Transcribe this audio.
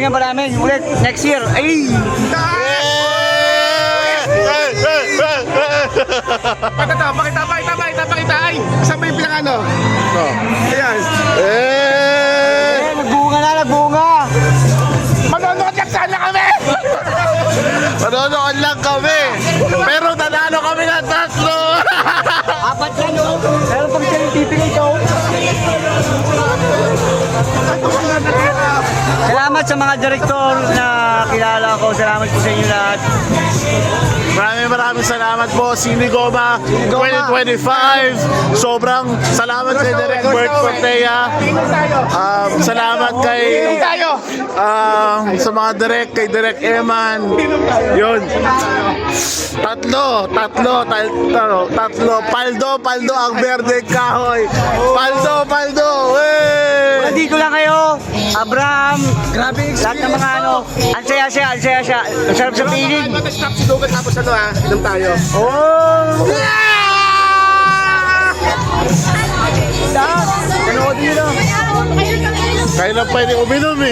gagalingan pa namin ulit next year. Ay! Pakita. Ay, saan ba yung pinakano? Ayan. Nagbunga. Manonood lang sana kami! Manonood lang kami. Pero nanalo kami ng 3. Apat yan, no? Pero pag siya yung pipili ito. Salamat sa mga direktor na kilala ko. Salamat po sa inyo lahat. Maraming salamat po, Sinigoma 2025. Sobrang salamat kay Direk Bert Cortea. Salamat kay sa mga direk, kay Direk Eman. Yun. Tatlo. Paldo ang berde kahoy. Paldo. Nandito lang kayo. Abraham. Grabe Lahat ng mga ano. Ang saya siya. Ang sarap sa piling. Stop si Dugan tapos ano inom tayo. Oh! Panoodin nyo lang. Kailan pwede uminom eh.